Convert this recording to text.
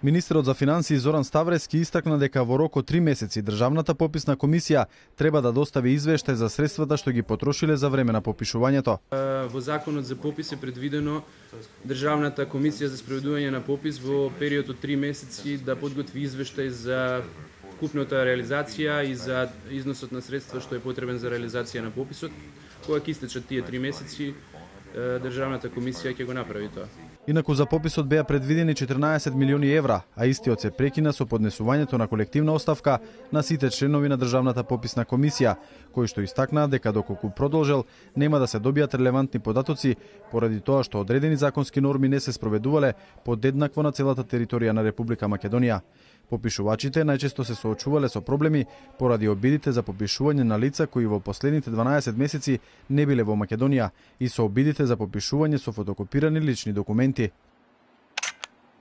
Министерот за финансии Зоран Ставрески истакна дека во рок од 3 месеци Државната пописна комисија треба да достави извештај за средствата што ги потрошиле за време на попишувањето. Во Законот за попис е предвидено Државната комисија за спроведување на попис во период од 3 месеци да подготви извештај за вкупната реализација и за износот на средства што е потребен за реализација на пописот. Кога ќе истечат тие 3 месеци, Државната комисија ќе го направи тоа. Инаку за пописот беа предвидени 14 милиони евра, а истиот се прекина со поднесувањето на колективна оставка на сите членови на Државната пописна комисија, кои што истакнаа дека доколку продолжел нема да се добијат релевантни податоци поради тоа што одредени законски норми не се спроведувале подеднакво на целата територија на Република Македонија. Попишувачите најчесто се соочувале со проблеми поради обидите за попишување на лица кои во последните 12 месеци не биле во Македонија и со обидите за попишување со фотокопирани лични документи.